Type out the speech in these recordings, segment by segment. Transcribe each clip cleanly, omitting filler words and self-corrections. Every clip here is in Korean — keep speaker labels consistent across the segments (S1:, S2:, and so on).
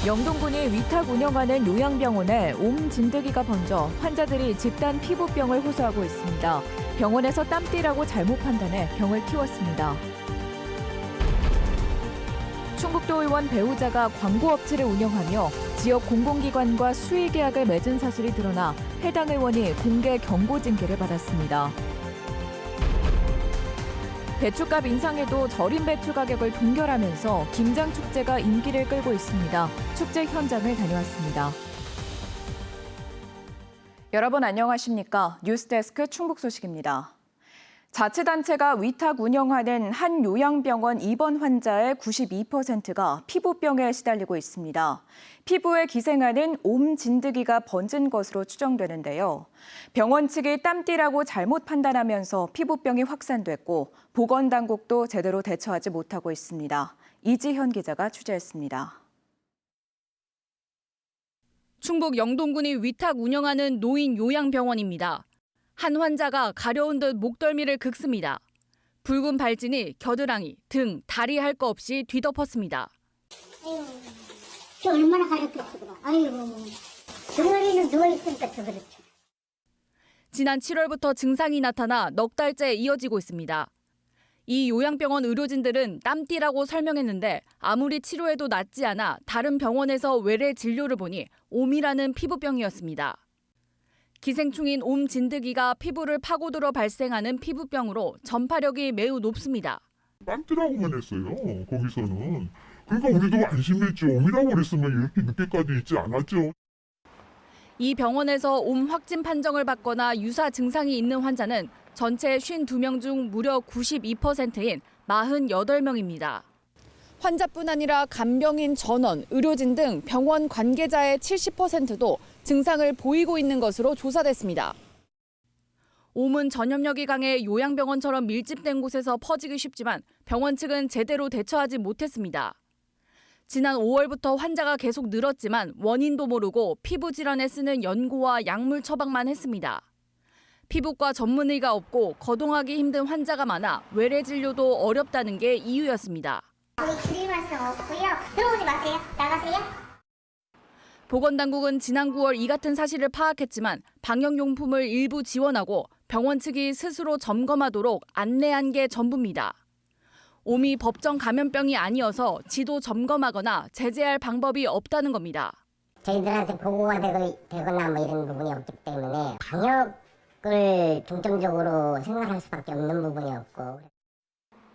S1: 영동군이 위탁 운영하는 요양병원에 옴 진드기가 번져 환자들이 집단 피부병을 호소하고 있습니다. 병원에서 땀띠라고 잘못 판단해 병을 키웠습니다. 충북도 의원 배우자가 광고업체를 운영하며 지역 공공기관과 수의 계약을 맺은 사실이 드러나 해당 의원이 공개 경고 징계를 받았습니다. 배추값 인상에도 절임 배추 가격을 동결하면서 김장 축제가 인기를 끌고 있습니다. 축제 현장을 다녀왔습니다. 여러분 안녕하십니까? 뉴스데스크 충북 소식입니다. 자치단체가 위탁 운영하는 한 요양병원 입원 환자의 92%가 피부병에 시달리고 있습니다. 피부에 기생하는 옴 진드기가 번진 것으로 추정되는데요. 병원 측이 땀띠라고 잘못 판단하면서 피부병이 확산됐고 보건당국도 제대로 대처하지 못하고 있습니다. 이지현 기자가 취재했습니다.
S2: 충북 영동군이 위탁 운영하는 노인 요양병원입니다. 한 환자가 가려운 듯 목덜미를 긁습니다. 붉은 발진이 겨드랑이, 등, 다리 할 거 없이 뒤덮었습니다.
S3: 아이고, 저 얼마나 가렵겠어, 그럼. 아이고, 덩어리는 누워있으니까 더 그렇죠.
S2: 지난 7월부터 증상이 나타나 넉 달째 이어지고 있습니다. 이 요양병원 의료진들은 땀띠라고 설명했는데 아무리 치료해도 낫지 않아 다른 병원에서 외래 진료를 보니 옴이라는 피부병이었습니다. 기생충인 옴 진드기가 피부를 파고들어 발생하는 피부병으로 전파력이 매우 높습니다.
S4: 땀띠라고만 했어요, 거기서는. 그러니까 우리도 안심했죠. 옴이라고 그랬으면 이렇게 늦게까지 있지 않았죠.
S2: 이 병원에서 옴 확진 판정을 받거나 유사 증상이 있는 환자는 전체 52명 중 무려 92%인 48명입니다. 환자뿐 아니라 간병인 전원, 의료진 등 병원 관계자의 70%도 증상을 보이고 있는 것으로 조사됐습니다. 옴은 전염력이 강해 요양병원처럼 밀집된 곳에서 퍼지기 쉽지만 병원 측은 제대로 대처하지 못했습니다. 지난 5월부터 환자가 계속 늘었지만 원인도 모르고 피부 질환에 쓰는 연고와 약물 처방만 했습니다. 피부과 전문의가 없고 거동하기 힘든 환자가 많아 외래 진료도 어렵다는 게 이유였습니다.
S3: 거기 줄일 말씀 없고요. 들어오지 마세요. 나가세요.
S2: 보건당국은 지난 9월 이 같은 사실을 파악했지만 방역용품을 일부 지원하고 병원 측이 스스로 점검하도록 안내한 게 전부입니다. 옴이 법정 감염병이 아니어서 지도 점검하거나 제재할 방법이 없다는 겁니다.
S5: 저희들한테 보고가 되거나 뭐 이런 부분이 없기 때문에 방역을 중점적으로 생각할 수밖에 없는 부분이었고.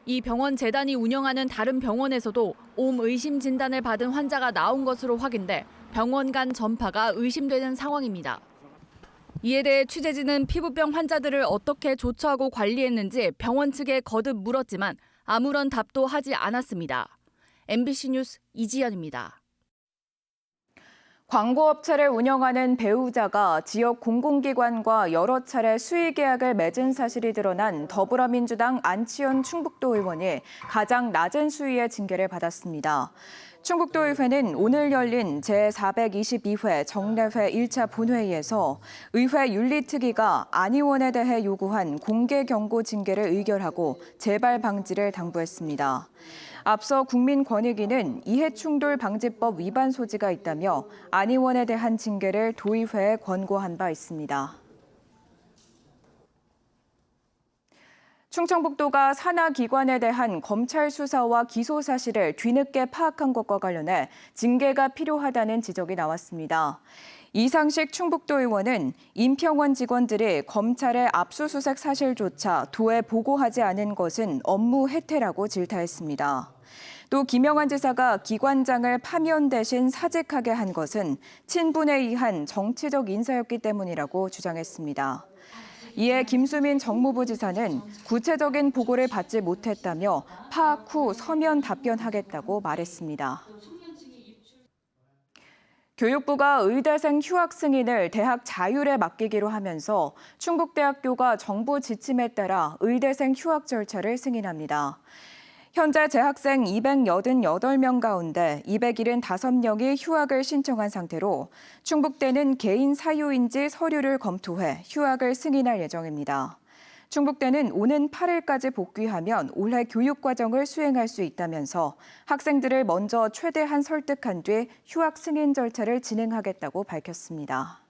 S2: 이 병원 재단이 운영하는 다른 병원에서도 옴 의심 진단을 받은 환자가 나온 것으로 확인돼 병원 간 전파가 의심되는 상황입니다. 이에 대해 취재진은 피부병 환자들을 어떻게 조처하고 관리했는지 병원 측에 거듭 물었지만 아무런 답도 하지 않았습니다. MBC 뉴스 이지연입니다.
S1: 광고업체를 운영하는 배우자가 지역 공공기관과 여러 차례 수의 계약을 맺은 사실이 드러난 더불어민주당 안치현 충북도 의원이 가장 낮은 수위의 징계를 받았습니다. 충북도 의회는 오늘 열린 제422회 정례회 1차 본회의에서 의회 윤리특위가 안 의원에 대해 요구한 공개 경고 징계를 의결하고 재발 방지를 당부했습니다. 앞서 국민권익위는 이해충돌 방지법 위반 소지가 있다며 안 의원에 대한 징계를 도의회에 권고한 바 있습니다. 충청북도가 산하기관에 대한 검찰 수사와 기소 사실을 뒤늦게 파악한 것과 관련해 징계가 필요하다는 지적이 나왔습니다. 이상식 충북도 의원은 임평원 직원들이 검찰의 압수수색 사실조차 도에 보고하지 않은 것은 업무 해태라고 질타했습니다. 또 김영환 지사가 기관장을 파면 대신 사직하게 한 것은 친분에 의한 정치적 인사였기 때문이라고 주장했습니다. 이에 김수민 정무부 지사는 구체적인 보고를 받지 못했다며 파악 후 서면 답변하겠다고 말했습니다. 교육부가 의대생 휴학 승인을 대학 자율에 맡기기로 하면서 충북대학교가 정부 지침에 따라 의대생 휴학 절차를 승인합니다. 현재 재학생 288명 가운데 275명이 휴학을 신청한 상태로 충북대는 개인 사유인지 서류를 검토해 휴학을 승인할 예정입니다. 충북대는 오는 8일까지 복귀하면 올해 교육과정을 수행할 수 있다면서 학생들을 먼저 최대한 설득한 뒤 휴학 승인 절차를 진행하겠다고 밝혔습니다.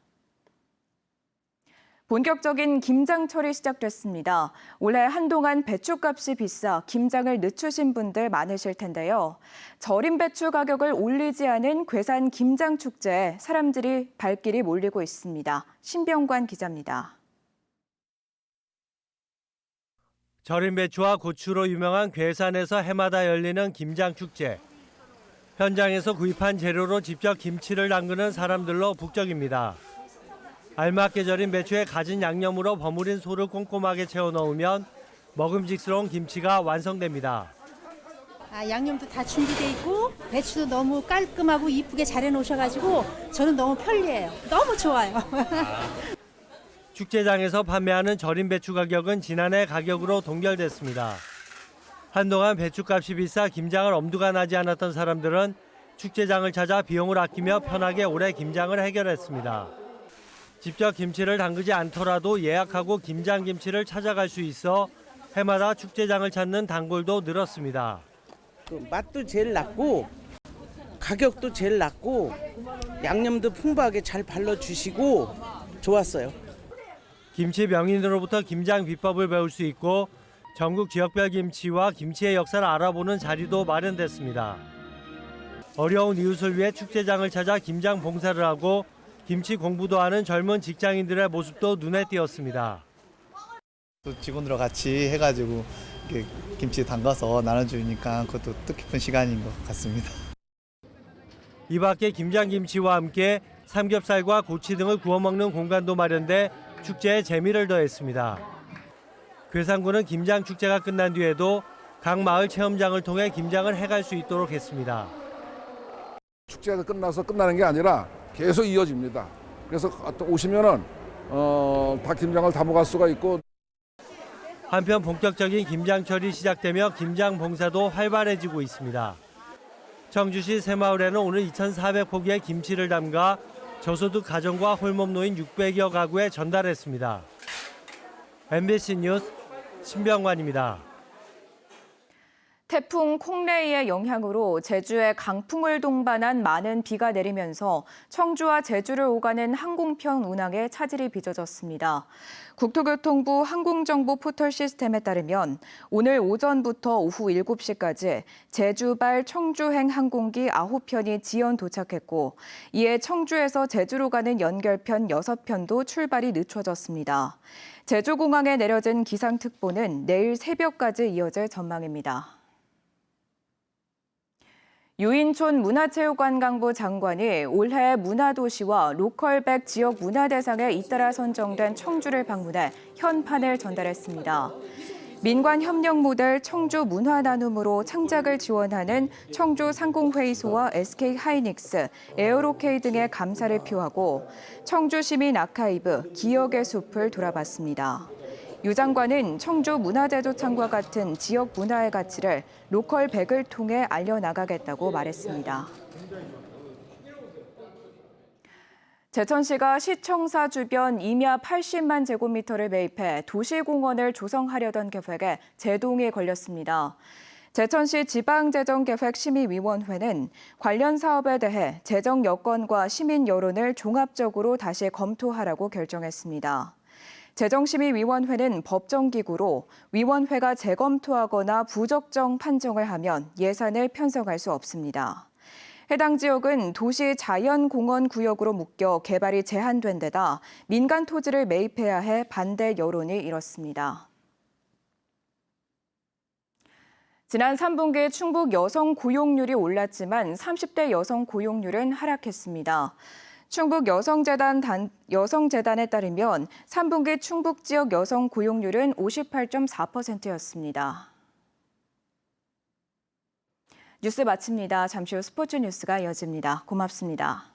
S1: 본격적인 김장철이 시작됐습니다. 올해 한동안 배추값이 비싸 김장을 늦추신 분들 많으실 텐데요. 절임 배추 가격을 올리지 않은 괴산 김장축제에 사람들이 발길이 몰리고 있습니다. 신병관 기자입니다.
S6: 절임 배추와 고추로 유명한 괴산에서 해마다 열리는 김장축제. 현장에서 구입한 재료로 직접 김치를 담그는 사람들로 북적입니다. 알맞게 절인 배추에 갖은 양념으로 버무린 소를 꼼꼼하게 채워 넣으면 먹음직스러운 김치가 완성됩니다.
S7: 양념도 다 준비돼 있고 배추도 너무 깔끔하고 이쁘게 잘 해놓으셔가지고 저는 너무 편리해요. 너무 좋아요.
S6: 축제장에서 판매하는 절임 배추 가격은 지난해 가격으로 동결됐습니다. 한동안 배추값이 비싸 김장을 엄두가 나지 않았던 사람들은 축제장을 찾아 비용을 아끼며 편하게 올해 김장을 해결했습니다. 직접 김치를 담그지 않더라도 예약하고 김장김치를 찾아갈 수 있어 해마다 축제장을 찾는 단골도 늘었습니다.
S8: 맛도 제일 낮고 가격도 제일 낮고 양념도 풍부하게 잘 발라주시고 좋았어요.
S6: 김치 명인으로부터 김장 비법을 배울 수 있고 전국 지역별 김치와 김치의 역사를 알아보는 자리도 마련됐습니다. 어려운 이웃을 위해 축제장을 찾아 김장 봉사를 하고 김치 공부도 하는 젊은 직장인들의 모습도 눈에 띄었습니다.
S9: 또 직원들과 같이 해가지고 이렇게 김치 담가서 나눠주니까 그것도 뜻깊은 시간인 것 같습니다.
S6: 이 밖에 김장김치와 함께 삼겹살과 고치 등을 구워 먹는 공간도 마련돼 축제에 재미를 더했습니다. 괴산군은 김장축제가 끝난 뒤에도 각 마을 체험장을 통해 김장을 해갈 수 있도록 했습니다.
S10: 축제가 끝나서 끝나는 게 아니라 계속 이어집니다. 그래서 오시면은 다 김장을 담아갈 수가 있고.
S6: 한편 본격적인 김장철이 시작되며 김장 봉사도 활발해지고 있습니다. 청주시 새마을에는 오늘 2,400포기의 김치를 담가 저소득 가정과 홀몸노인 600여 가구에 전달했습니다. MBC 뉴스 신병관입니다.
S1: 태풍 콩레이의 영향으로 제주에 강풍을 동반한 많은 비가 내리면서 청주와 제주를 오가는 항공편 운항에 차질이 빚어졌습니다. 국토교통부 항공정보 포털 시스템에 따르면 오늘 오전부터 오후 7시까지 제주발 청주행 항공기 9편이 지연 도착했고 이에 청주에서 제주로 가는 연결편 6편도 출발이 늦춰졌습니다. 제주공항에 내려진 기상특보는 내일 새벽까지 이어질 전망입니다. 유인촌 문화체육관광부 장관이 올해 문화도시와 로컬백 지역 문화대상에 잇따라 선정된 청주를 방문해 현판을 전달했습니다. 민관 협력 모델 청주 문화나눔으로 창작을 지원하는 청주 상공회의소와 SK하이닉스, 에어로케이 등의 감사를 표하고 청주 시민 아카이브, 기억의 숲을 돌아봤습니다. 유 장관은 청주 문화제조창과 같은 지역 문화의 가치를 로컬백을 통해 알려나가겠다고 말했습니다. 제천시가 시청사 주변 임야 80만 제곱미터를 매입해 도시공원을 조성하려던 계획에 제동이 걸렸습니다. 제천시 지방재정계획심의위원회는 관련 사업에 대해 재정 여건과 시민 여론을 종합적으로 다시 검토하라고 결정했습니다. 재정심의위원회는 법정기구로 위원회가 재검토하거나 부적정 판정을 하면 예산을 편성할 수 없습니다. 해당 지역은 도시 자연공원구역으로 묶여 개발이 제한된 데다 민간 토지를 매입해야 해 반대 여론이 일었습니다. 지난 3분기 충북 여성 고용률이 올랐지만 30대 여성 고용률은 하락했습니다. 충북 여성재단에 따르면 3분기 충북 지역 여성 고용률은 58.4%였습니다. 뉴스 마칩니다. 잠시 후 스포츠 뉴스가 이어집니다. 고맙습니다.